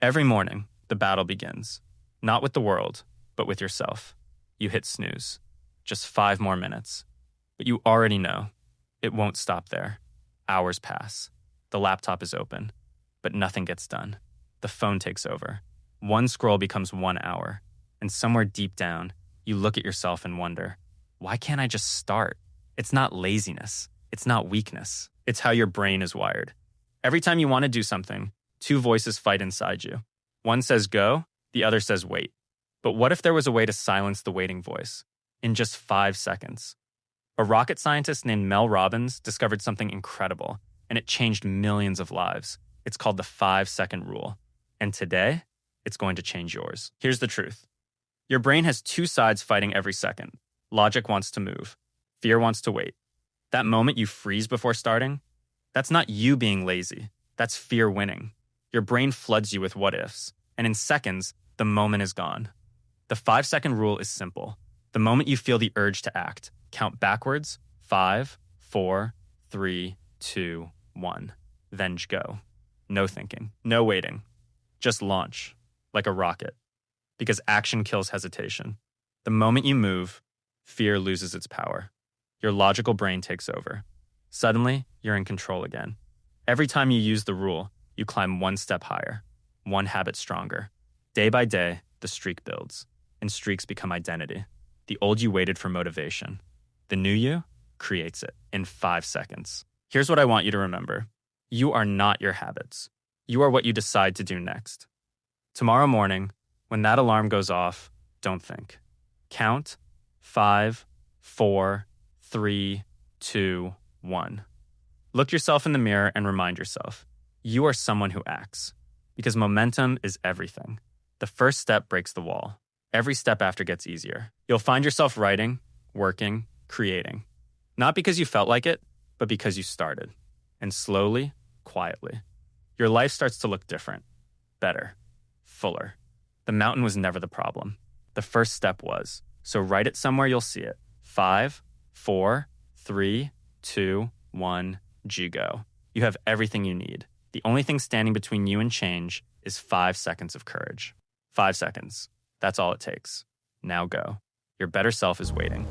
Every morning, the battle begins. Not with the world, but with yourself. You hit snooze. Just 5 more minutes. But you already know it won't stop there. Hours pass. The laptop is open, but nothing gets done. The phone takes over. One scroll becomes 1 hour. And somewhere deep down, you look at yourself and wonder, why can't I just start? It's not laziness. It's not weakness. It's how your brain is wired. Every time you want to do something, 2 voices fight inside you. One says go, the other says wait. But what if there was a way to silence the waiting voice in just 5 seconds? A rocket scientist named Mel Robbins discovered something incredible, and it changed millions of lives. It's called the 5-second rule. And today, it's going to change yours. Here's the truth. Your brain has 2 sides fighting every second. Logic wants to move. Fear wants to wait. That moment you freeze before starting, that's not you being lazy. That's fear winning. Your brain floods you with what ifs, and in seconds, the moment is gone. The 5-second rule is simple. The moment you feel the urge to act, count backwards, 5, 4, 3, 2, 1. Then go. No thinking, no waiting. Just launch, like a rocket. Because action kills hesitation. The moment you move, fear loses its power. Your logical brain takes over. Suddenly, you're in control again. Every time you use the rule, you climb 1 step higher, 1 habit stronger. Day by day, the streak builds, and streaks become identity. The old you waited for motivation. The new you creates it in 5 seconds. Here's what I want you to remember. You are not your habits. You are what you decide to do next. Tomorrow morning, when that alarm goes off, don't think. Count 5, 4, 3, 2, 1. Look yourself in the mirror and remind yourself, you are someone who acts. Because momentum is everything. The first step breaks the wall. Every step after gets easier. You'll find yourself writing, working, creating. Not because you felt like it, but because you started. And slowly, quietly, your life starts to look different, better, fuller. The mountain was never the problem. The first step was. So write it somewhere you'll see it. 5, 4, 3, 2, 1, go. You have everything you need. The only thing standing between you and change is 5 seconds of courage. 5 seconds. That's all it takes. Now go. Your better self is waiting.